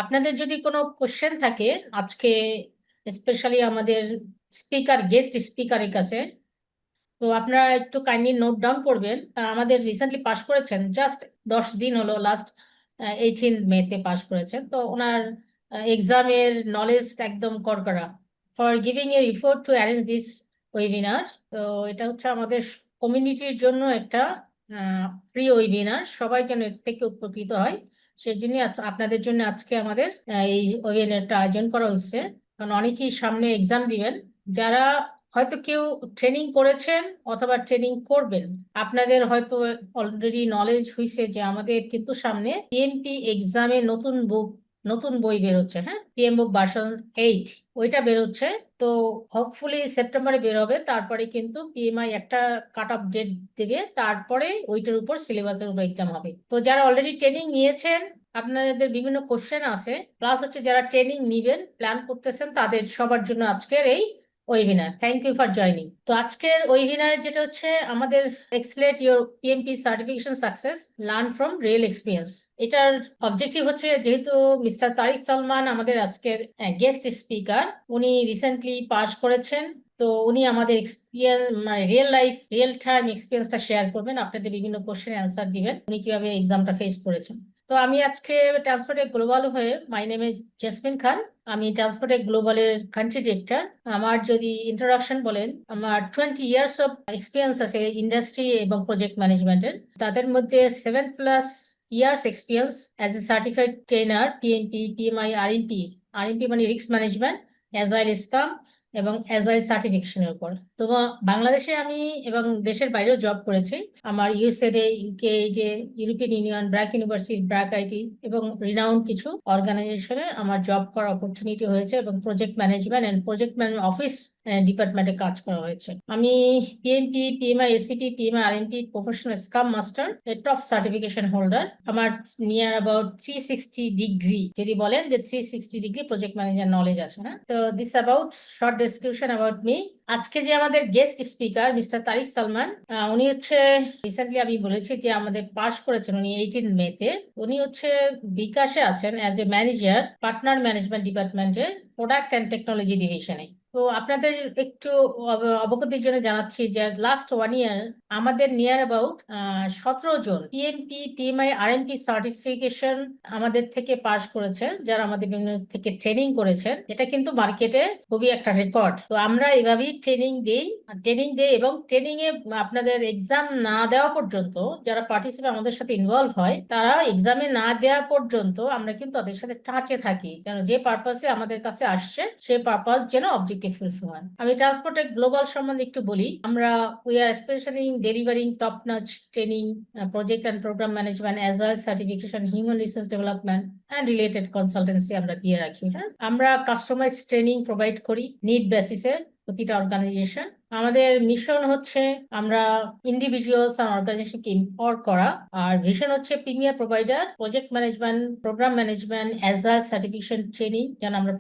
আপনাদের যদি কোনো কোশ্চেন থাকে আজকে, স্পেশালি আমাদের গেস্ট স্পিকারের কাছে, তো আপনারা একটু কাইন্ডলি নোট ডাউন করবেন। আমাদের রিসেন্টলি পাশ করেছেন, জাস্ট 10 দিন হলো, লাস্ট 18 মেতে পাশ করেছেন। তো ওনার এক্সামের নলেজ একদম করকরা। ফর গিভিং এর effort to arrange this webinar. তো এটা হচ্ছে আমাদের কমিউনিটির জন্য একটা ফ্রি ওয়েবিনার, সবাই যেন এর থেকে উপকৃত হয় সেই জন্য আপনাদের জন্য আজকে আমাদের এই ওয়েবিনারটা আয়োজন করা হচ্ছে। কারণ অনেকেই সামনে এক্সাম দিবেন, যারা হয়তো কেউ ট্রেনিং করেছেন অথবা ট্রেনিং করবেন। আপনাদের হয়তো অলরেডি নলেজ হয়েছে যে আমাদের কিন্তু সামনে পিএমপি এক্সামে নতুন বই বেরোচ্ছে। হ্যাঁ, পিএম বুক ভার্সন 8 ওইটা বেরোচ্ছে। তো হোপফুলি সেপ্টেম্বরে বের হবে, তারপরে কিন্তু পিএমআই একটা কাট অফ ডেট দেবে, তারপরে ওইটার উপর সিলেবাসের উপর এক্সাম হবে। তো যারা অলরেডি ট্রেনিং নিয়েছেন, আপনাদের বিভিন্ন কোশ্চেন আছে, প্লাস হচ্ছে যারা ট্রেনিং নিবেন প্ল্যান করতেছেন, তাদের সবার জন্য আজকের এই webinar. Thank you for joining. তো আজকের ওয়েবিনারে যেটা হচ্ছে আমাদের accelerate your PMP certification success, learn from real experience. এটার অবজেক্টিভ হচ্ছে, যেহেতু মিস্টার তারিক সালমান আমাদের আজকের গেস্ট স্পিকার, উনি রিসেন্টলি পাশ করেছেন। তো উনি আমাদের এক্সপিরিয়েন্স, মানে রিয়েল লাইফ রিয়েল টাইম এক্সপিরিয়েন্সটা শেয়ার করবেন, আপনাদের বিভিন্ন কোশ্চেনের অ্যান্সার দিবেন উনি কিভাবে এক্সামটা ফেস করেছেন। তো আমি আজকে ট্রান্সপোর্টে গ্লোবাল হয়ে, মাই নেম ইজ জেসমিন খান, আমি ট্রান্সপোর্টে গ্লোবালের কান্ট্রি ডিরেক্টর। আমার যদি ইন্ট্রোডাকশন বলেন, আমার 20 ইয়ার্স অফ এক্সপিরিয়েন্স আছে ইন্ডাস্ট্রি এবং প্রজেক্ট ম্যানেজমেন্টের। তাদের মধ্যে 7+ years experience as a certified trainer PMP, PMI, RMP. RMP মানে রিস্ক ম্যানেজমেন্ট, অ্যাজাইল স্কাম এবং অ্যাজাইল সার্টিফিকেশনের উপর। তো বাংলাদেশে আমি এবং দেশের বাইরেও জব করেছি। আমার ইউএসএ, ইউকে, যে European union, BRAC university, BRAC IT এবং রিনাউন্ড কিছু অর্গানাইজেশনে আমার জব করার অপরচুনিটি হয়েছে, এবং project management and project management office ডিপার্টমেন্টে কাজ করা হয়েছে। আমি PMP, PMI, ACP, PMI, RMP professional scam master, top certification holder. আমার নিয়ার অ্যাবাউট 360 ডিগ্রি, যদি বলেন যে 360 ডিগ্রি প্রজেক্ট ম্যানেজার নলেজ আছে। হ্যাঁ, তো this about short description about me. আজকে যে আমাদের guest speaker mister Tariq Salman, উনি হচ্ছে রিসেন্টলি আমি বলেছি যে আমাদের পাশ করেছেন উনি 18 মেতে। উনি হচ্ছে বিকাশে আছেন as a manager, partner management ডিপার্টমেন্টে, প্রোডাক্ট অ্যান্ড টেকনোলজি ডিভিশনে। তো আপনাদের একটু অবগতির জন্য জানাচ্ছি যে লাস্ট 1 ইয়ার আমাদের নিয়ার অ্যাবাউট 17 জন পিএমপি, পিএমআই, আরএমপি সার্টিফিকেশন আমাদের থেকে পাশ করেছেন, যারা আমাদের বিভিন্ন থেকে ট্রেনিং করেছেন। এটা কিন্তু মার্কেটে খুবই একটা রেকর্ড। তো আমরা এভাবেই ট্রেনিং দেই এবং ট্রেনিং এ আপনাদের এক্সাম না দেওয়া পর্যন্ত, যারা পার্টিসিপেট আমাদের সাথে ইনভলভ হয়, তারা এক্সামে না দেওয়া পর্যন্ত আমরা কিন্তু তাদের সাথে টাচে থাকি, কারণ যে পারপাসে আমাদের কাছে আসছে সেই পারপাস যেন অবজেক্টিভ ফুলফিল হয়। আমি ট্রান্সপোর্টের গ্লোবাল সম্বন্ধে একটু বলি। আমরা we are specially delivering top notch training, project and programme management, agile certification, human resource development and related consultancy আমরা দিয়ে রাখি। হ্যাঁ, আমরা কাস্টমাইজ ট্রেনিং প্রোভাইড করি নিড বেসিসে প্রতিটা অর্গানাইজেশন। আমাদের মিশন হচ্ছে আমরা ইন্ডিভিজুয়ালস আর অর্গানাইজেশনকে এম্পাওয়ার করা। আর ভিশন হচ্ছে premier provider, project management, programme management, agile certification training, যেন আমরা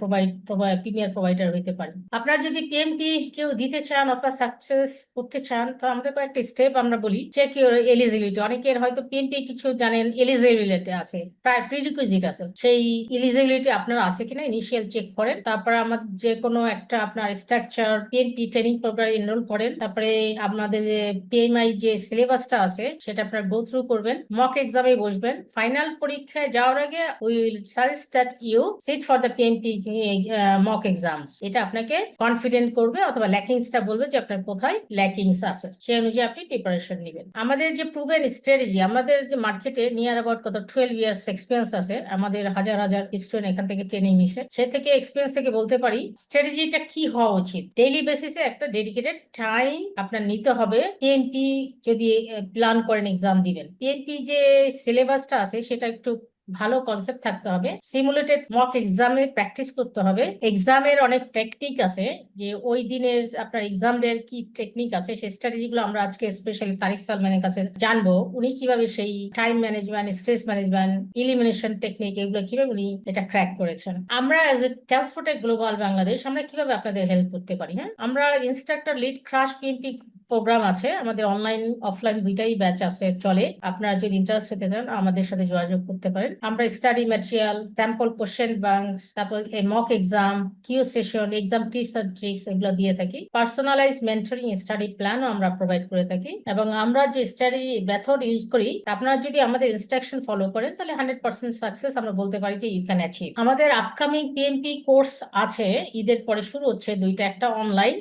প্রিমিয়ার প্রোভাইডার হইতে পারি। আপনারা যদি পিএমপি কেউ দিতে চান অথবা সাকসেস করতে চান, তো আমাদের কয়েকটা স্টেপ আমরা বলি। Check your eligibility. অনেকের হয়তো পিএমপি কিছু জানেন, এলিজিবিলিটি আছে, প্রায় প্রিরিকুইজিট আছে, সেই এলিজিবিলিটি আপনার আছে কিনা ইনিশিয়াল চেক করেন। তারপরে আমাদের যে কোনো একটা আপনার স্ট্রাকচার পিএমপি ট্রেনিং প্রোগ্রামে এনরোল করেন। তারপরে আপনাদের যে পিএমআই যে সিলেবাসটা আছে সেটা আপনার গো থ্রু করবেন, মক এক্সামে বসবেন। ফাইনাল পরীক্ষায় যাওয়ার আগে will suggest that you sit for the PMP mock exams. এটা আপনাকে কনফিডেন্ট করবে, অথবা ল্যাকিংসটা বলবে যে আপনার কোথায় ল্যাকিংস আছে, সেই অনুযায়ী আপনি প্রিপারেশন নেবেন। আমাদের যে প্রুভেন স্ট্র্যাটেজি, আমাদের যে মার্কেটে নিয়ার অ্যাবাউট 12 ইয়ার্স এক্সপিরিয়েন্স আছে, আমাদের হাজার হাজার স্টুডেন্ট এখান থেকে ট্রেনিং নিছে। সে থেকে এক্সপিরিয়েন্স থেকে বলতে পারি স্ট্র্যাটেজিটা কি হওয়া উচিত। ডেইলি বেসিসে একটা ডেডিকেটেড টাইম আপনার নিতে হবে। পিএনপি যদি প্ল্যান করেন এক্সাম দিবেন, পিএনপি যে সিলেবাসটা আছে সেটা একটু ভালো কনসেপ্ট থাকতে হবে। সিমুলেটেড মক এক্সামে প্র্যাকটিস করতে হবে। এক্সামের অনেক টেকনিক আছে, যে ওই দিনের আপনার এক্সামের কি টেকনিক আছে, সেই স্ট্র্যাটেজিগুলো আমরা আজকে স্পেশালি তারিক সালমানের কাছে জানবো। উনি কিভাবে সেই time management, stress management, elimination technique, এগুলো কিভাবে উনি এটা ক্র্যাক করেছেন। আমরা এজ এ ট্রান্সপোর্টের গ্লোবাল বাংলাদেশ আমরা কিভাবে আপনাদের হেল্প করতে পারি। হ্যাঁ, আমরা instructor led crash PMP programme আছে আমাদের, অনলাইন অফলাইন দুইটাই ব্যাচ আছে চলে। আপনারা যদি ইন্টারেস্ট হতে চান আমাদের সাথে যোগাযোগ করতে পারেন। আমরা study material, sample question bank, তারপর mock exam, Q session, exam tips and tricks এগুলো দিয়ে থাকি। পার্সোনালাইজ মেন্টরিং স্টাডি প্ল্যানও আমরা প্রোভাইড করে থাকি। এবং আমরা যে স্টাডি মেথড ইউজ করি, আপনারা যদি আমাদের ইনস্ট্রাকশন ফলো করেন তাহলে 100% সাকসেস আমরা বলতে পারি যে ইউ ক্যান অ্যাচিভ। আমাদের আপকামিং পিএমপি কোর্স আছে, ঈদের পরে শুরু হচ্ছে দুইটা, একটা অনলাইন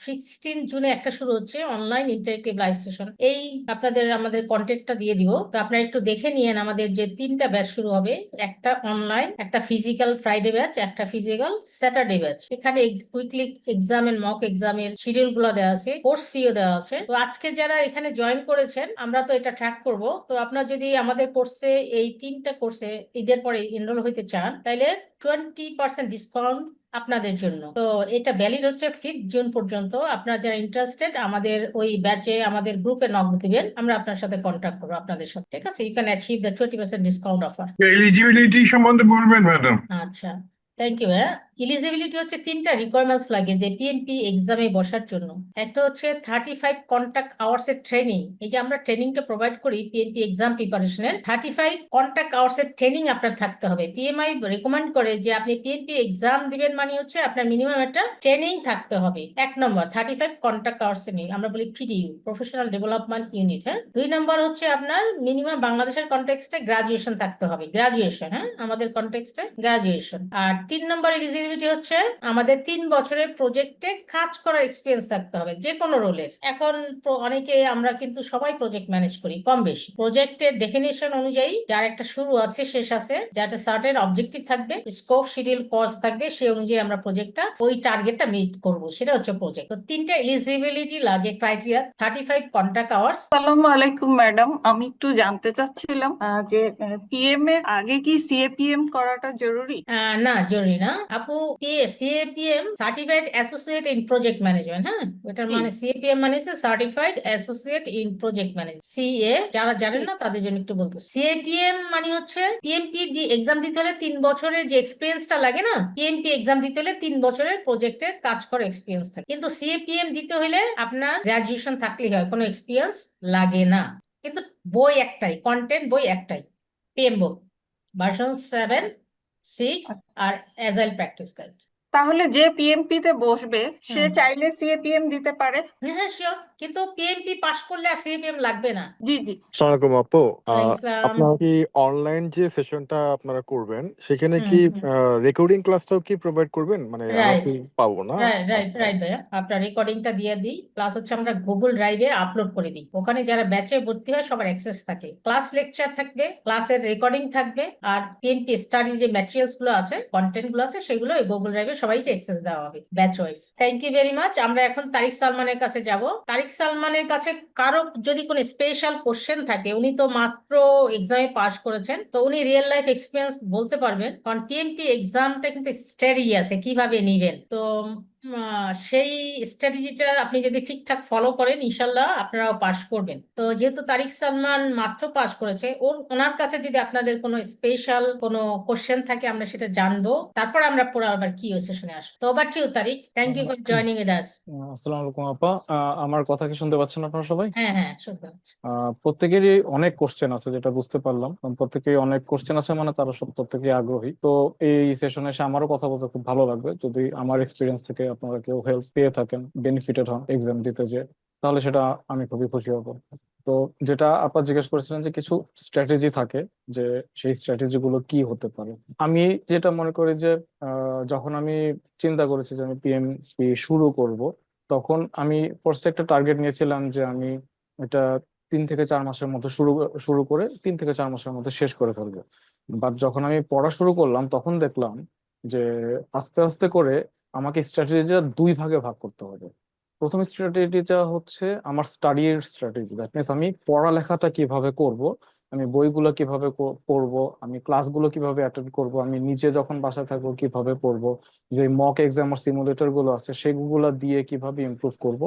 16 জুনে একটা শুরু হচ্ছে অনলাইন ইন্টারেক্টিভ লাইভ সেশন। এই আপনাদের আমাদের কন্টেন্টটা দিয়ে দিব, তো আপনারা একটু দেখে নিয়েন। আমাদের যে 3টা ব্যাচ শুরু হবে, একটা অনলাইন, একটা ফিজিক্যাল ফ্রাইডে ব্যাচ, একটা ফিজিক্যাল স্যাটারডে ব্যাচ। এখানে কুইকলি এক্সাম এন্ড মক এক্সামের শিডিউল গুলো দেওয়া আছে, কোর্স ফিও দেওয়া আছে। তো আজকে যারা এখানে জয়েন করেছেন, আমরা তো এটা ট্র্যাক করব। তো আপনারা যদি আমাদের কোর্সে, এই 3টা কোর্সে ঈদের পরে এনরোল হইতে চান, তাহলে 20% ডিসকাউন্ট আপনাদের জন্য। তো এটা ভ্যালিড হচ্ছে 5 জুন পর্যন্ত। আপনারা যারা ইন্টারেস্টেড আমাদের ওই ব্যাচে, আমাদের গ্রুপে নক দিবেন, আমরা আপনার সাথে কন্ট্যাক্ট করবো আপনাদের সাথে, ঠিক আছে? You can achieve the 20% discount offer. Eligibility সম্বন্ধে বলবেন ম্যাডাম? আচ্ছা, থ্যাংক ইউ। হ্যাঁ, এলিজিবিলিটি হচ্ছে 3টা রিকোয়ারমেন্টস লাগে যে পিএমপি এক্সামে বসার জন্য। একটা হচ্ছে 35 কন্টাক্ট আওয়ার্স এর ট্রেনিং। এই যে আমরা ট্রেনিংটা প্রোভাইড করি পিএমপি এক্সাম প্রিপারেশনের, 35 কন্টাক্ট আওয়ার্স এর ট্রেনিং আপনার থাকতে হবে। পিএমআই রেকমেন্ড করে যে আপনি পিএমপি এক্সাম দিবেন মানে হচ্ছে আপনার মিনিমাম একটা ট্রেনিং থাকতে হবে। 1 নম্বর 35 কন্টাক্ট আওয়ার্স ট্রেনিং, আমরা বলি পিডিইউ, প্রফেশনাল ডেভেলপমেন্ট ইউনিট। হ্যাঁ, 2 নম্বর হচ্ছে আপনার মিনিমাম বাংলাদেশের কনটেক্সটে গ্রাজুয়েশন থাকতে হবে, গ্রাজুয়েশন। হ্যাঁ, আমাদের কনটেক্সটে গ্রাজুয়েশন। আর 3 নম্বর এলিজিবিলিটি হচ্ছে আমাদের 3 বছরের প্রজেক্টে কাজ করার এক্সপিরিয়েন্স থাকতে হবে যে কোনো রোলের। এখন অনেকে, আমরা কিন্তু সবাই প্রজেক্ট ম্যানেজ করি কম বেশি। প্রজেক্টের ডেফিনেশন অনুযায়ী যার একটা শুরু আছে, শেষ আছে, যার একটা সার্টেন অবজেক্টিভ থাকবে, স্কোপ, শিডিউল, কস্ট থাকবে, সেই অনুযায়ী আমরা প্রজেক্টটা, ওই টার্গেটটা মিট করব, সেটা হচ্ছে প্রজেক্ট। তো 3টা এলিজিবিলিটি লাগে ক্রাইটেরিয়া, 35 কন্ট্যাক্ট আওয়ার্স। আসসালামু আলাইকুম ম্যাডাম, আমি একটু জানতে চাচ্ছিলাম যে পিএম এর আগে কি সিএপিএম করাটা জরুরি? না, জরুরি না আপু। CAPM certified associate in project management. হ্যাঁ, ওটার জি মানে সিএপিএম মানে certified associate in project management, CA. যারা জানেন জি না তাদের জন্য একটু বলতে, সিএপিএম মানে হচ্ছে পিএমপি এক্সাম দিতে হলে 3 বছরের যে এক্সপিরিয়েন্সটা লাগে না, পিএমপি এক্সাম দিতে হলে 3 বছরের প্রজেক্টে কাজ করার এক্সপিরিয়েন্স থাকে। কিন্তু সিএপিএম দিতে হলে আপনার গ্রাজুয়েশন থাকলেই হয়, কোনো এক্সপিরিয়েন্স লাগে না। কিন্তু বই একটাই, কন্টেন্ট বই একটাই, পিএম বুক ভার্সন 7, 6 আর অ্যাজাইল প্র্যাকটিস গাইড। তাহলে যে পিএমপি তে বসবে সে হুম, চাইলে সিএপিএম দিতে পারে? হ্যাঁ হ্যাঁ শিওর, কিন্তু পিএমপি পাশ করলে আর সিপিএম লাগবে না। জি জি আসসালামু আলাইকুম আপু। ওয়ালাইকুম আসসালাম। আপনারা কি অনলাইন যে সেশনটা আপনারা করবেন সেখানে হুম কি হুম, রেকর্ডিং ক্লাসটাও কি প্রোভাইড করবেন? মানে আমরা রাইট কি পাবো না? রাইট রাইট আচ্ছা রাইট আচ্ছা। ভাইয়া, আপনার রেকর্ডিংটা দিয়ে দিই, প্লাস হচ্ছে আমরা গুগল ড্রাইভে আপলোড করে দিই। ওখানে যারা ব্যাচে ভর্তি হয় সবার অ্যাক্সেস থাকে, ক্লাস লেকচার থাকবে, ক্লাসের রেকর্ডিং থাকবে, আর পিএমপি স্টাডি যে ম্যাটেরিয়ালস গুলো আছে, কন্টেন্ট গুলো আছে, সেগুলো এই গুগল ড্রাইভে সবাইকে অ্যাক্সেস দেওয়া হবে batch wise. Thank you very much. আমরা এখন তারিক সালমানের কাছে যাব। তারিক সালমানের কাছে কারো যদি কোনো স্পেশাল কোশ্চেন থাকে, উনি তো মাত্র এক্সামে পাস করেছেন, তো উনি রিয়েল লাইফ এক্সপিরিয়েন্স বলতে পারবেন, কারণ পিএমপি এক্সামটা কিন্তু স্ট্র্যাটেজি আছে কিভাবে নিবেন। তো সেই স্ট্র্যাটেজিটা আপনি যদি ঠিকঠাক ফলো করেন, ইনশাল্লাহ আপনারাও পাশ করবেন। তো যেহেতু তারিক সালমান মাত্র পাশ করেছে, ওনার কাছে যদি আপনাদের কোনো স্পেশাল কোনো কোশ্চেন থাকে, আমরা সেটা জানবো, তারপর আমরা পরে আবার কি সেশনে আসবো। তো over to you Tariq, thank you for joining with us. আসসালামু আলাইকুম আপা। আমার কথা কি শুনতে পাচ্ছেন আপনারা সবাই? হ্যাঁ হ্যাঁ, শুনতে পাচ্ছি। প্রত্যেকেরই অনেক কোশ্চেন আছে যেটা বুঝতে পারলাম, কারণ প্রত্যেকেই অনেক কোশ্চেন আছে মানে তারা সব প্রত্যেকেই আগ্রহী। তো এই সেশনে এসে আমারও কথা বলতে খুব ভালো লাগবে। যদি আমার এক্সপিরিয়েন্স থেকে আপনারা কেউ হেল্প পেয়ে থাকেন, বেনিফিটেড হন এক্সাম দিতে, যে তাহলে সেটা আমি খুবই খুশি হব। তো যেটা আপা জিজ্ঞেস করেছিলেন যে কিছু স্ট্র্যাটেজি থাকে, যে সেই স্ট্র্যাটেজি গুলো কি হতে পারে। আমি যেটা মনে করি যে যখন আমি চিন্তা করেছি যে আমি পিএমপি শুরু করব, তখন আমি ফার্স্ট একটা টার্গেট নিয়েছিলাম যে আমি এটা 3 থেকে 4 মাসের মধ্যে শুরু শুরু করে 3 থেকে 4 মাসের মধ্যে শেষ করে ফেলবো। বাট যখন আমি পড়া শুরু করলাম তখন দেখলাম যে আস্তে আস্তে করে আমাকে স্ট্র্যাটেজিটা 2 ভাগে ভাগ করতে হবে। প্রথম স্ট্র্যাটেজিটা হচ্ছে আমার স্টাডির স্ট্র্যাটেজি, দ্যাট মিনস আমি পড়ালেখাটা কিভাবে করব, আমি বইগুলো কিভাবে পড়বো, আমি ক্লাসগুলো কিভাবে অ্যাটেন্ড করব, আমি নিজে যখন বাসায় থাকবো কিভাবে পড়বো, যে মক এক্সাম আর সিমুলেটর গুলো আছে সেগুলো দিয়ে কিভাবে ইমপ্রুভ করব।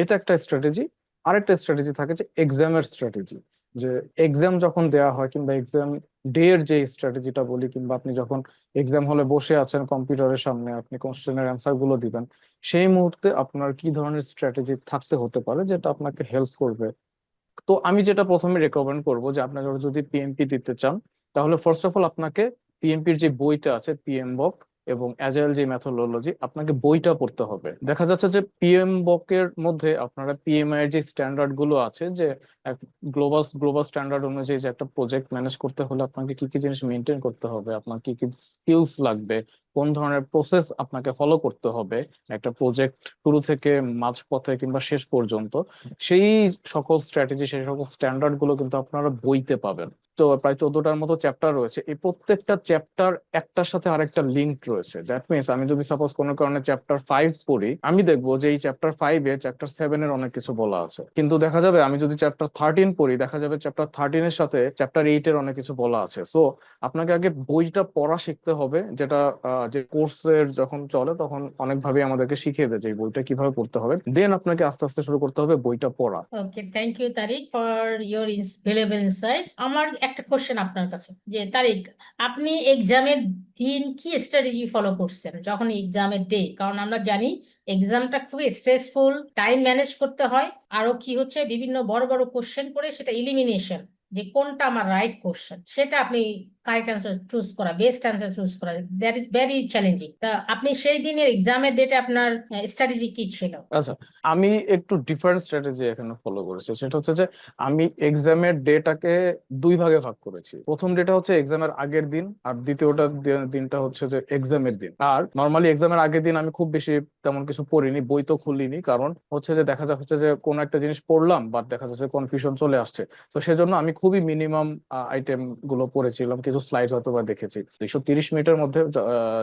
এটা একটা স্ট্র্যাটেজি। আরেকটা স্ট্র্যাটেজি থাকে যে এক্সামের স্ট্র্যাটেজি, যে এক্সাম যখন দেওয়া হয় কিংবা এক্সাম ডে এর যে স্ট্র্যাটেজিটা বলি, কিংবা আপনি যখন এক্সাম হলে বসে আছেন কম্পিউটারের সামনে, আপনি কোশ্চেনের অ্যান্সার গুলো দিবেন, সেই মুহূর্তে আপনার কি ধরনের স্ট্র্যাটেজি থাকতে হতে পারে যেটা আপনাকে হেল্প করবে। তো আমি যেটা প্রথমে রেকমেন্ড করবো যে আপনারা যদি পিএমপি দিতে চান তাহলে ফার্স্ট অফ অল আপনাকে পিএমপির যে বইটা আছে পিএমবক এবং অ্যাজাইল যে মেথোডোলজি, আপনাকে বইটা পড়তে হবে। দেখা যাচ্ছে যে পিএমবক এর মধ্যে আপনারা পিএমআই এর যে স্ট্যান্ডার্ড গুলো আছে, যে গ্লোবাল গ্লোবাল স্ট্যান্ডার্ড অনুযায়ী যে একটা প্রজেক্ট ম্যানেজ করতে হলে আপনাকে কি কি জিনিস মেনটেন করতে হবে, আপনার কি কি স্কিলস লাগবে, কোন ধরনের প্রসেস আপনাকে ফলো করতে হবে একটা প্রজেক্ট শুরু থেকে মাঝপথে কিংবা শেষ পর্যন্ত, সেই সকল স্ট্র্যাটেজি, সেই সকল স্ট্যান্ডার্ড গুলো কিন্তু আপনারা বইতে পাবেন। তো প্রায় 14টার মতো চ্যাপ্টার রয়েছে, এই প্রত্যেকটা চ্যাপ্টার একটার সাথে আরেকটা লিঙ্ক রয়েছে। দ্যাট মিনস আমি যদি সাপোজ কোনো কারণে চ্যাপ্টার 5 পড়ি, আমি দেখবো যে এই চ্যাপ্টার 5-এ চ্যাপ্টার 7-এর অনেক কিছু বলা আছে, কিন্তু দেখা যাবে আমি যদি চ্যাপ্টার 13 পড়ি, দেখা যাবে চ্যাপ্টার 13-এর সাথে চ্যাপ্টার 8-এর অনেক কিছু বলা আছে। সো আপনাকে আগে বইটা পড়া শিখতে হবে, যেটা যে কোর্সের যখন চলে তখন অনেকভাবে আমাদেরকে শিখিয়ে দেয় যে এই বইটা কিভাবে পড়তে হবে, দেন আপনাকে আস্তে আস্তে শুরু করতে হবে বইটা পড়া। Okay, thank you Tariq for your valuable insights. আমার একটা কোশ্চেন আপনার কাছে, যে তারিক, আপনি এক্সামের দিন কি স্ট্র্যাটেজি ফলো করছেন যখন এক্সামের ডে? কারণ আমরা জানি এক্সামটা খুবই স্ট্রেসফুল, টাইম ম্যানেজ করতে হয়, আরো কি হচ্ছে বিভিন্ন বড় বড় কোশ্চেন করে সেটা ইলিমিনেশন, যে কোনটা আমার রাইট কোশ্চেন সেটা আপনি কারেক্ট অ্যান্সার চুজ করা, বেস্ট অ্যান্সার চুজ করা, দ্যাট ইজ ভেরি চ্যালেঞ্জিং। তা আপনি সেই দিনের এক্সামের ডেটে আপনার স্ট্র্যাটেজি কি ছিল? আচ্ছা, আমি একটু ডিফারেন্ট স্ট্র্যাটেজি এখানে ফলো করেছি। সেটা হচ্ছে যে আমি এক্সামের ডেটাকে দুই ভাগে ভাগ করেছি। প্রথম ডেটা হচ্ছে এক্সামের আগের দিন, আর দ্বিতীয়টা দিনটা হচ্ছে যে এক্সামের দিন। আর নর্মালি এক্সামের আগের দিন আমি খুব বেশি তেমন কিছু পড়িনি, বই তো খুলিনি, কারণ হচ্ছে যে দেখা যাচ্ছে যে কোনো একটা জিনিস পড়লাম বাট দেখা যাচ্ছে কনফিউশন চলে আসছে। তো সেজন্য আমি খুবই মিনিমাম আইটেম গুলো পড়েছিলাম, কিছু স্লাইড হয়তো বা দেখেছি। 230 মিনিটের মধ্যে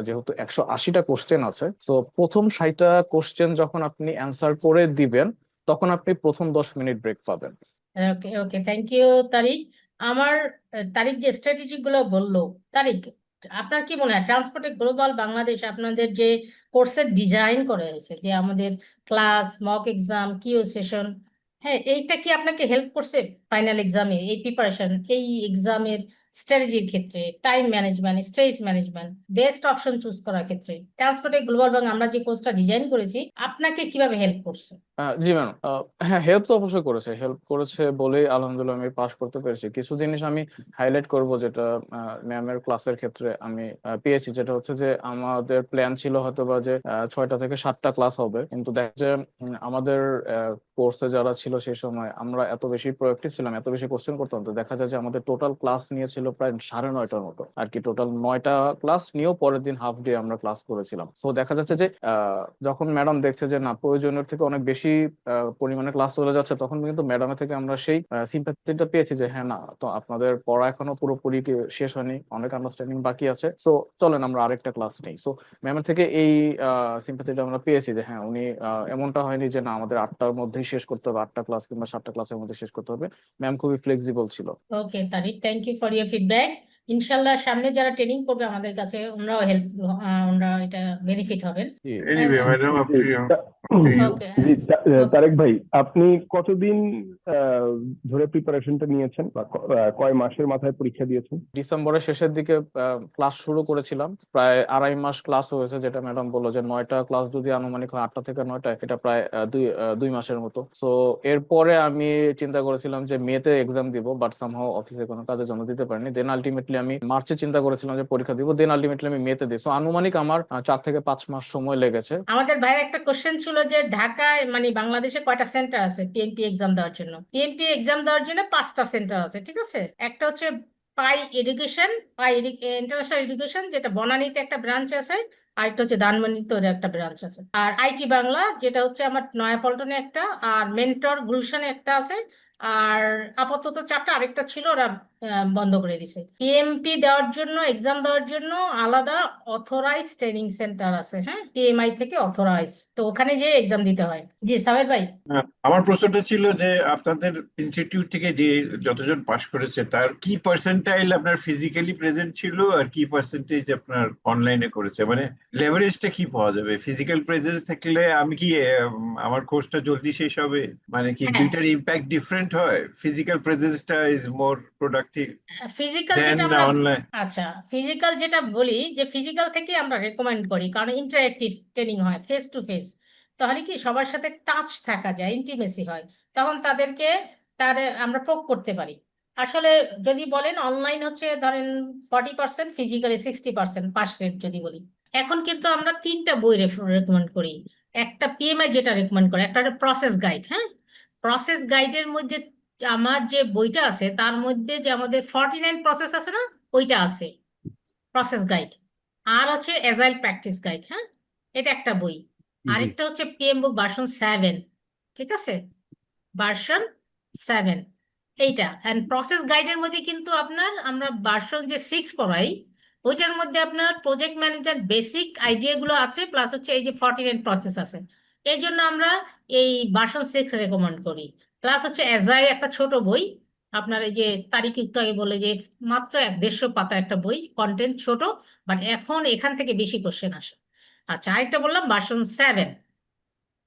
যেহেতু 180টা কোশ্চেন আছে, তো প্রথম 60টা কোশ্চেন যখন আপনি অ্যান্সার করে দিবেন, তখন আপনি প্রথম 10 মিনিট ব্রেক পাবেন। ওকে ওকে, থ্যাংক ইউ তারিক। আমার তারিক যে স্ট্র্যাটেজি গুলো বললো, তারিক আপনার কি মনে হয় ট্রান্সপোর্টে গ্লোবাল বাংলাদেশ আপনাদের যে কোর্সের ডিজাইন করা হয়েছে, যে আমাদের class, mock exam, Q session, হ্যাঁ, এইটা কি আপনাকে হেল্প করছে ফাইনাল এক্সামে, এই প্রিপারেশন, এই এক্সামের স্ট্র্যাটেজির ক্ষেত্রে, time management, stress management, best option choose করার ক্ষেত্রে ট্রান্সপোর্টে গ্লোবাল বাংলা আমরা যে কোর্সটা ডিজাইন করেছি আপনাকে কিভাবে হেল্প করছে? জি ম্যাম, হ্যাঁ, হেল্প তো অবশ্যই করেছে। হেল্প করেছে বলেই আলহামদুলিল্লাহ আমি পাশ করতে পেরেছি। কিছু জিনিস আমি হাইলাইট করব যেটা ম্যামের ক্লাসের ক্ষেত্রে আমি পেয়েছি, যেটা হচ্ছে যে আমাদের প্ল্যান ছিল হয়তো বা যে 6টা থেকে 7টা ক্লাস হবে, কিন্তু দেখা যায় আমাদের কোর্সে যারা ছিল সেই সময় আমরা এত বেশি প্রোয়াক্টিভ ছিলাম, এত বেশি কোশ্চেন করতাম, তো দেখা যায় যে আমাদের টোটাল ক্লাস নিয়েছিল প্রায় 9:30টার মতো আর কি। টোটাল 9টা ক্লাস নিয়েও পরের দিন হাফ ডে আমরা ক্লাস করেছিলাম। সো দেখা যাচ্ছে যে যখন ম্যাডাম দেখছে যে না, প্রয়োজনের থেকে অনেক বেশি পরিমাণে ক্লাস চলে যাচ্ছে, তখন কিন্তু ম্যাডামের থেকে আমরা সেই সিম্প্যাথিটা পেয়েছি যে হ্যাঁ, না তো আপনাদের পড়া এখনো পুরোপুরি শেষ হয়নি, অনেক আন্ডারস্ট্যান্ডিং বাকি আছে, সো চলেন আমরা আরেকটা ক্লাস নেই। সো ম্যামের থেকে এই সিম্প্যাথিটা আমরা পেয়েছি যে হ্যাঁ, উনি এমনটা হয়নি যে না আমাদের 8টার মধ্যেই শেষ করতে হবে, 8টা ক্লাস কিংবা 7টা ক্লাসের মধ্যে শেষ করতে হবে। ম্যাম খুবই ফ্লেক্সিবল ছিল। Okay Tariq, thank you for your feedback. ইনশাল্লাহ সামনে যারা ট্রেনিং করবে আমাদের কাছে, ওনারাও হেল্প, ওনারা এটা বেনিফিট হবেন। জি, এনিওয়ে ম্যাডাম, জি, আপনি ওকে তারেক ভাই, আপনি কতদিন ধরে প্রিপারেশনটা নিয়েছেন বা কয় মাসের মাথায় পরীক্ষা দিয়েছেন? ডিসেম্বরের শেষের দিকে ক্লাস শুরু করেছিলাম, প্রায় 2.5 মাস ক্লাস হয়েছে। যেটা ম্যাডাম বললো যে 9টা ক্লাস যদি আনুমানিক হয়, 8টা থেকে 9টা, এটা প্রায় 2 মাসের মতো। তো এরপরে আমি চিন্তা করেছিলাম যে মেতে এক্সাম দিব, বাট সামহাও অফিসে কোনো কাজের জন্য দিতে পারিনি। দেন আলটিমেটলি আমি মার্চে চিন্তা করেছিলাম যে পরীক্ষা দিব, দেন আলটিমেটলি আমি মেতে দিই। সো আনুমানিক আমার 4 থেকে 5 মাস সময় লেগেছে। আমাদের ভাইয়ের একটা কোশ্চেন ছিল যে ঢাকায় মানে বাংলাদেশে কয়টা সেন্টার আছে পিএমপি এক্সাম দেওয়ার জন্য? পিএমপি এক্সাম দেওয়ার জন্য 5টা সেন্টার আছে, ঠিক আছে? একটা হচ্ছে পাই এডুকেশন, পাই ইন্টারন্যাশনাল এডুকেশন, যেটা বনানীতে একটা ব্রাঞ্চ আছে, আর একটা হচ্ছে ধানমন্ডিতে একটা ব্রাঞ্চ আছে, আর আইটি বাংলা যেটা হচ্ছে আমার নয়াপল্টনে একটা, আর মেন্টর গুলশানে একটা আছে, আর আপাতত 4টা, আরেকটা ছিল ওরা বন্ধ করে দিছে। পিএমপি দেওয়ার জন্য, এক্সাম দেওয়ার জন্য আলাদা অথরাইজ ট্রেনিং সেন্টার আছে, হ্যাঁ, টিএমআই থেকে অথরাইজ, তো ওখানে যে এক্সাম দিতে হয়। জি সাবের ভাই। আমার প্রশ্নটা ছিল যে আপনাদের ইনস্টিটিউট থেকে যে যতজন পাশ করেছে তার কি পার্সেন্টাইল আপনার ফিজিক্যালি প্রেজেন্ট ছিল আর কি পার্সেন্টেজ আপনার অনলাইনে করেছে, মানে লেভারেজটা কি পাওয়া যাবে? ফিজিক্যাল প্রেজেন্স থাকলে আমি কি আমার কোর্সটা জলদি শেষ হবে, মানে কি হ্যাঁ, দুইটার ইম্প্যাক্ট ডিফারেন্ট হয়? ফিজিক্যাল প্রেজেন্সটা is more productive physical than যেটা আমরা, অনলাইন? আচ্ছা, ফিজিক্যাল যেটা বলি, যে ফিজিক্যাল থেকে আমরা রেকমেন্ড করি, কারণ ইন্টারঅ্যাক্টিভ ট্রেনিং হয়, ফেস টু ফেস, তাহলে কি সবার সাথে টাচ থাকা যায়, ইন্টিমেসি হয়, তখন তাদেরকে আমরা প্রোব করতে পারি। আসলে যদি বলেন অনলাইন হচ্ছে ধরেন 40%, ফিজিক্যালি 60% পাস রেট যদি বলি। এখন কিন্তু আমরা 3টা বই রেকমেন্ড করি। একটা পিএমআই যেটা রেকমেন্ড করে, একটা প্রসেস গাইড। হ্যাঁ, প্রসেস গাইডের মধ্যে আমার যে বইটা আছে তার মধ্যে যে আমাদের 49 প্রসেস আছে না, ওইটা আছে প্রসেস গাইড। আর হচ্ছে এজাইল প্র্যাকটিস গাইড। হ্যাঁ, এটা একটা বই। জি। আরেকটা হচ্ছে পিএম বুক ভার্সন 7। ঠিক আছে, ভার্সন 7 এইটা। অ্যান্ড প্রসেস গাইডের মধ্যে কিন্তু আপনার আমরা ভার্সন যে 6 পড়াই, ওইটার মধ্যে আপনার প্রজেক্ট ম্যানেজার বেসিক আইডিয়াগুলো আছে, প্লাস হচ্ছে এই যে 49 প্রসেস আছে। এই জন্য আমরা এই ভার্সন 6 রেকমেন্ড করি। প্লাস হচ্ছে এজাইল একটা ছোট বই, আপনার এই যে তারিখ একটু আগে বলে যে মাত্র 150 পাতা একটা বই, কন্টেন্ট ছোট, বাট এখন এখান থেকে বেশি কোশ্চেন আসে। আচ্ছা, আরেকটা বললাম ভার্সন 7।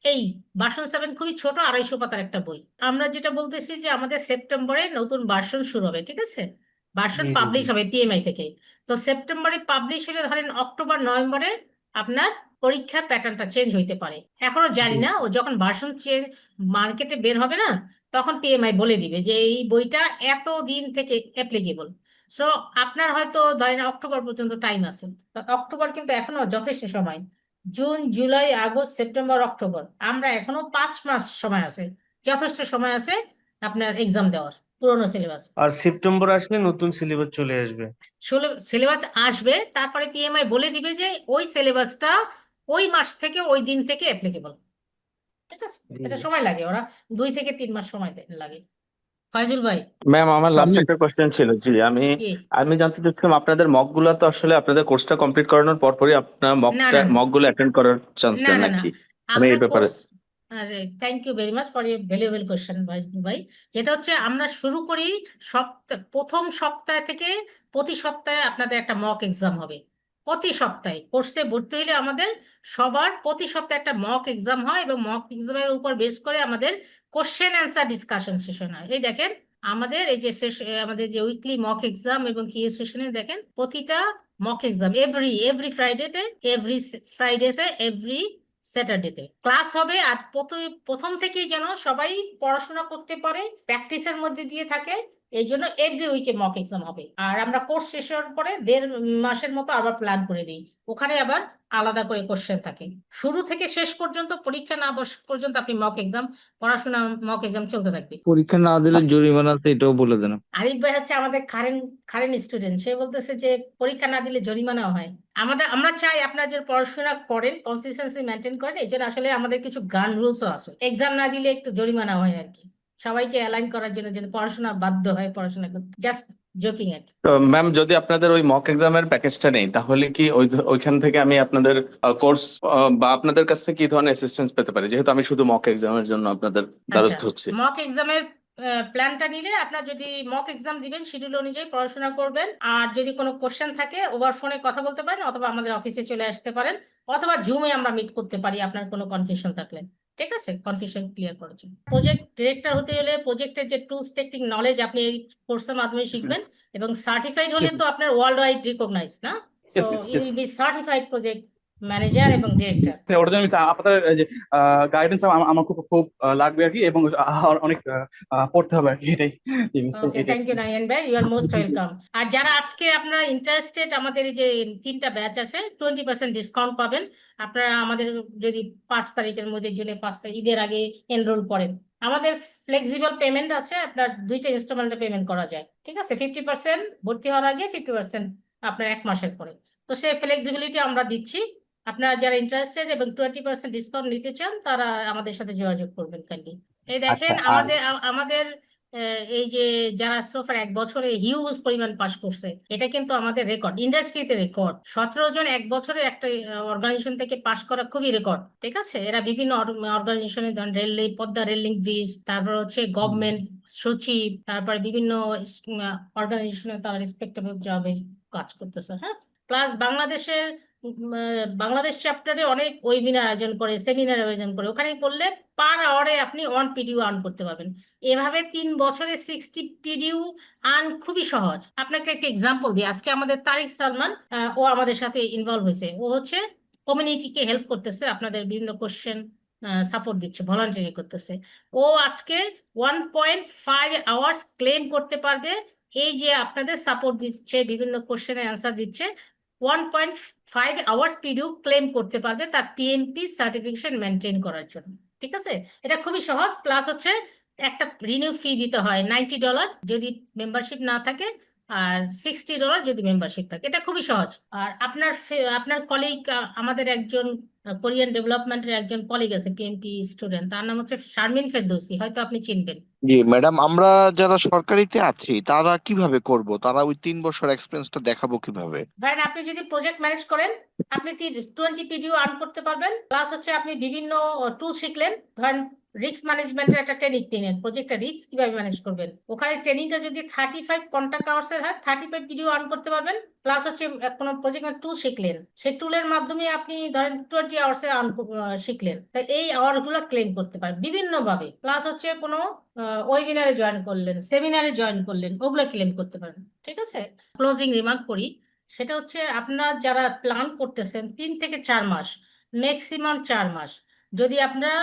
এই ভার্সন 7 খুবই ছোট, 250 পাতার একটা বই। আমরা যেটা বলতেছি যে আমাদের সেপ্টেম্বরে নতুন ভার্সন শুরু হবে, ঠিক আছে, ভার্সন পাবলিশ হবে পিএমআই থেকে। তো সেপ্টেম্বরে পাবলিশ হলে ধরেন অক্টোবর নভেম্বরে আপনার পরীক্ষার প্যাটার্নটা চেঞ্জ হইতে পারে। এখনো জানি না, ও যখন ভার্সন চেঞ্জ মার্কেটে বের হবে না, তখন পিএমআই বলে দিবে যে এই বইটা এত দিন থেকে অ্যাপ্লিকেবল। সো আপনার হয়তো ধরেন অক্টোবর পর্যন্ত টাইম আছে। অক্টোবর কিন্তু এখনো যথেষ্ট সময়। June, July, August, September, October, আমরা এখনো 5 মাস সময় আছে, যথেষ্ট সময় আছে আপনার এক্সাম দেওয়ার পুরোনো সিলেবাস। আর সেপ্টেম্বর আসলে নতুন সিলেবাস চলে আসবে। সিলেবাস আসবে, তারপরে পিএমআই বলে দিবে যে ওই সিলেবাসটা ওই মাস থেকে ওই দিন থেকে অ্যাপ্লিকেবল। ঠিক আছে, জি এটা জি। সময় লাগে, ওরা 2 থেকে 3 মাস সময় লাগে। ফয়জুল ভাই। ম্যাম আমার লাস্ট সামনে একটা কোশ্চেন ছিল। জি, আমি কি? আমি জানতে চাচ্ছিলাম আপনাদের মক গুলা তো আসলে আপনাদের কোর্সটা কমপ্লিট করানোর পরপরই আপনার না না মক গুলো অ্যাটেন্ড করার চান্স না দেন না না, নাকি? মানে আমরা এই ব্যাপারে। কোর্স, আরে thank you very much for your valuable question ভাই। যেটা হচ্ছে আমরা শুরু করি প্রথম সপ্তাহ থেকে প্রতি সপ্তাহে আপনাদের একটা মক এক্সাম হবে। প্রতি সপ্তাহে কোর্সে ভর্তি হলে আমাদের সবার প্রতি সপ্তাহে একটা মক এক্সাম হয়, এবং মক এক্সামের উপর বেস করে আমাদের কোশ্চেন অ্যান্সার ডিসকাশন সেশন হয়। এই দেখেন আমাদের এই যে আমাদের যে উইকলি মক এক্সাম এবং কিউ সেশনে দেখেন প্রতিটা মক এক্সাম এভরি ফ্রাইডেতে, এভরি স্যাটারডেতে ক্লাস হবে। আর প্রথম থেকেই যেন সবাই পড়াশোনা করতে পারে, প্র্যাকটিসের মধ্যে দিয়ে থাকে, এই জন্য এভরি উইকে মক এক্সাম হবে। আর আমরা কোর্স শেষ হওয়ার পরে 1.5 মাসের মতো আবার প্ল্যান করে দিই, ওখানে আবার আলাদা করে কোশ্চেন থাকে। শুরু থেকে শেষ পর্যন্ত, পরীক্ষা না বসা পর্যন্ত আপনি মক এক্সাম পড়াশোনা, মক এক্সাম চলতে থাকবে। পরীক্ষা না দিলে জরিমানা আছে, এটাও বলে দেন। আরিফ ভাই হচ্ছে আমাদের কারেন্ট স্টুডেন্ট, সে বলতেছে যে পরীক্ষা না দিলে জরিমানাও হয়। আমরা চাই আপনারা যে পড়াশোনা করেন, কনসিস্টেন্সি মেনটেন করেন, এই জন্য আসলে আমাদের কিছু গান রুলসও আছে, এক্সাম না দিলে একটু জরিমানা হয় আর কি, সবাইকে অ্যালাইন করার জন্য, যেন পড়াশোনা বাধ্য হয় পড়াশোনা করতে। জাস্ট জোকিং আর কি। তো ম্যাম যদি আপনাদের ওই মক এক্সামের প্যাকেজটা নেই তাহলে কি ওইখান থেকে আমি আপনাদের কোর্স বা আপনাদের কাছ থেকে কি ধরনের অ্যাসিস্ট্যান্স পেতে পারি, যেহেতু আমি শুধু মক এক্সামের জন্য আপনাদের আচ্ছা, দ্বারস্থ হচ্ছি? মক এক্সামের প্ল্যানটা নিলে আপনার, যদি মক এক্সাম দিবেন শিডিউল অনুযায়ী পড়াশোনা করবেন, আর যদি কোনো কোশ্চেন থাকে ওভার ফোনে কথা বলতে পারেন, অথবা আমাদের অফিসে চলে আসতে পারেন, অথবা জুমে আমরা মিট করতে পারি আপনার কোনো কনফিউশন থাকলে। ঠিক আছে, কনফিউশন ক্লিয়ার করার জন্য। প্রজেক্ট ডিরেক্টর হতে হলে প্রজেক্টের যে টুলস টেকনিক নলেজ আপনি এই কোর্সের মাধ্যমে শিখবেন, এবং সার্টিফাইড হলে তো আপনার ওয়ার্ল্ড ওয়াইড রিকগনাইজ না, so you will be certified project manager এবং ডিরেক্টর। ওটার জন্য আপনাদের এই যে গাইডেন্স আমার খুব খুব লাগবে আর কি, এবং অনেক পড়তে হবে আর কি, এটাই। ওকে, থ্যাংক ইউ নাইন ভাই, ইউ আর মোস্ট ওয়েলকাম। আর যারা আজকে আপনারা ইন্টারেস্টেড, আমাদের এই যে 3টা ব্যাচ আছে, 20% ডিসকাউন্ট পাবেন আপনারা আমাদের যদি 5 তারিখের মধ্যে, জুনের 5 তারিখ, ঈদের আগে এনরোল করেন। আমাদের ফ্লেক্সিবল পেমেন্ট আছে, আপনার 2টা ইনস্টলমেন্টে পেমেন্ট করা যায়। ঠিক আছে, 50% ভর্তি হওয়ার আগে, 50% আপনার 1 মাসের পরে। তো সেই ফ্লেক্সিবিলিটি আমরা দিচ্ছি। আপনারা যারা ইন্টারেস্টেড এবং 20% ডিসকাউন্ট নিতে চান, তারা আমাদের সাথে যোগাযোগ করবেন কাইন্ডলি। এই দেখেন আমাদের এই যে যারা সোফার 1 বছরে হিউজ পরিমাণ পাস করছে, এটা কিন্তু আমাদের রেকর্ড, ইন্ডাস্ট্রিতে রেকর্ড। 17 জন 1 বছরে একটা অর্গানাইজেশন থেকে পাস করা খুবই রেকর্ড। ঠিক আছে, এরা বিভিন্ন অর্গানাইজেশনে, যেমন পদ্মা রেল লিঙ্ক ব্রিজ, তারপর হচ্ছে গভর্নমেন্ট সচিব, তারপরে বিভিন্ন অর্গানাইজেশনে তারা রেসপেক্টেবল জবে কাজ করতেছে। হ্যাঁ, প্লাস বাংলাদেশ চ্যাপ্টারে অনেক ওয়েবিনার আয়োজন করে, সেমিনার আয়োজন করে, ওখানে করলে পার আওয়ারে আপনি 1 পিডিউ আর্ন করতে পারবেন। এভাবে 3 বছরে 60 পিডিউ আর্ন খুবই সহজ। আপনাকে একটা এক্সাম্পল দিই, আজকে আমাদের তারিক সালমান, ও আমাদের সাথে ইনভলভ হয়েছে। ও হচ্ছে কমিউনিটিকে হেল্প করতেছে আপনাদের বিভিন্ন কোশ্চেন সাপোর্ট দিচ্ছে, ভলান্টারি করতেছে। ও আজকে 1.5 আওয়ার্স ক্লেম করতে পারবে, এই যে আপনাদের সাপোর্ট দিচ্ছে, বিভিন্ন কোশ্চেনের অ্যান্সার দিচ্ছে, 1.5 আওয়ার্স পিডিউ ক্লেম করতে পারবে তার পিএমপি সার্টিফিকেশন মেনটেন করার জন্য। ঠিক আছে, এটা খুবই সহজ। প্লাস হচ্ছে একটা রিনিউ ফি দিতে হয় $90 যদি মেম্বারশিপ না থাকে, আর $60 যদি মেম্বারশিপ থাকে। এটা খুবই সহজ। আর আপনার কলিগ, আমাদের একজন কোরিয়ান ডেভেলপমেন্টের একজন কলিগ আছে পিএমপি স্টুডেন্ট, তার নাম হচ্ছে শারমিন ফেরদৌসি, হয়তো আপনি চিনবেন। জি ম্যাডাম, আমরা যারা সরকারিতে আছি তারা কিভাবে করব, তারা ওই 3 বছর এক্সপিরিয়েন্সটা দেখাবো কিভাবে? ধরেন আপনি যদি প্রজেক্ট ম্যানেজ করেন, আপনি 20 পিডিও আর্ন করতে পারবেন। প্লাস হচ্ছে আপনি বিভিন্ন টুল শিখলেন। ধরেন রিস্ক ম্যানেজমেন্টের একটা ট্রেনিং নিলেন, প্রজেক্টটা রিস্ক কিভাবে ম্যানেজ করবেন, ওখানে ট্রেনিংটা যদি 35 কন্ট্রাক্ট আওয়ার্সের হয় 35 পিডিও আর্ন করতে পারবেন। প্লাস হচ্ছে কোনো প্রজেক্ট টুল শিখলেন, সেই টুলের মাধ্যমে আপনি ধরেন 20 আওয়ার্সে শিখলেন, তাই এই আওয়ার গুলো ক্লেম করতে পারেন বিভিন্ন ভাবে। প্লাস হচ্ছে কোনো ওয়েবিনারে জয়েন করলেন, সেমিনারে জয়েন করলেন, ওগুলো ক্লেম করতে পারেন। ঠিক আছে, ক্লোজিং রিমার্ক করি, সেটা হচ্ছে আপনারা যারা প্ল্যান করতেছেন 3 থেকে 4 মাস, ম্যাক্সিমাম 4 মাস, যদি আপনারা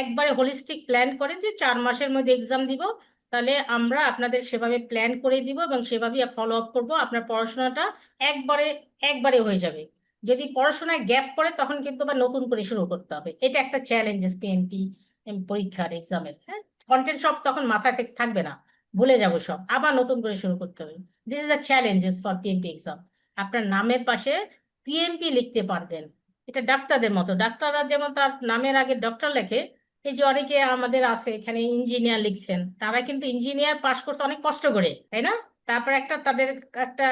একবারে হোলিস্টিক প্ল্যান করেন যে 4 মাসের মধ্যে এক্সাম দিব, তাহলে আমরা আপনাদের সেভাবে প্ল্যান করে দিব এবং সেভাবেই ফলো আপ করবো। আপনার পড়াশোনাটা একবারে হয়ে যাবে। যদি পড়াশোনায় গ্যাপ পড়ে তখন কিন্তু আবার নতুন করে শুরু করতে হবে। এটা একটা চ্যালেঞ্জেস পিএমপি পরীক্ষার এক্সামের। হ্যাঁ, কন্টেন্ট সব তখন মাথায় থাকবে না, ভুলে যাবো সব, আবার নতুন করে শুরু করতে হবে। This is the challenges for PMP exam. আপনার নামের পাশে পিএমপি লিখতে পারবেন, এটা ডাক্তারদের মতো। ডাক্তাররা যেমন তার নামের আগে ডক্টর লেখে, এই যে অনেকে আমাদের আছে এখানে ইঞ্জিনিয়ার লিখছেন, তারা কিন্তু ইঞ্জিনিয়ার পাশ করছে অনেক কষ্ট করে, তাই না? তারপর তাদের একটা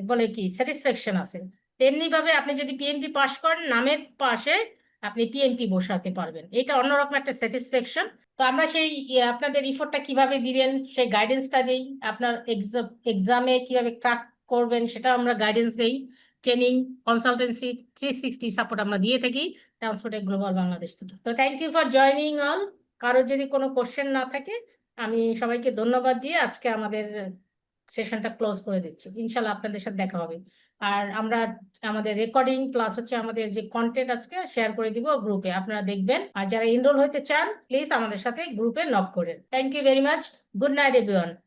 বলে কি স্যাটিসফ্যাকশন আছে। তেমনি ভাবে আপনি যদি পিএমপি পাশ করেন, নামের পাশে আপনি পিএমপি বসাতে পারবেন, এটা অন্যরকম একটা স্যাটিসফ্যাকশন। তো আমরা সেই আপনাদের রিপোর্টটা কিভাবে দিবেন সেই গাইডেন্সটা দিই। আপনার এক্সামে কিভাবে ক্র্যাক করবেন সেটা আমরা গাইডেন্স দেই। ট্রেনিং, কনসালটেন্সি, 360 সাপোর্ট আমরা দিয়ে থাকি ট্রান্সপোর্টে গ্লোবাল বাংলাদেশ থেকে। তো thank you for joining all. কারো যদি কোনো কোশ্চেন না থাকে, আমি সবাইকে ধন্যবাদ দিয়ে আজকে আমাদের সেশনটা ক্লোজ করে দিচ্ছি। ইনশাল্লাহ আপনাদের সাথে দেখা হবে। আর আমরা আমাদের রেকর্ডিং প্লাস হচ্ছে আমাদের যে কন্টেন্ট আজকে শেয়ার করে দিব গ্রুপে, আপনারা দেখবেন। আর যারা এনরোল হতে চান প্লিজ আমাদের সাথে গ্রুপে নক করেন। Thank you very much. Good night everyone.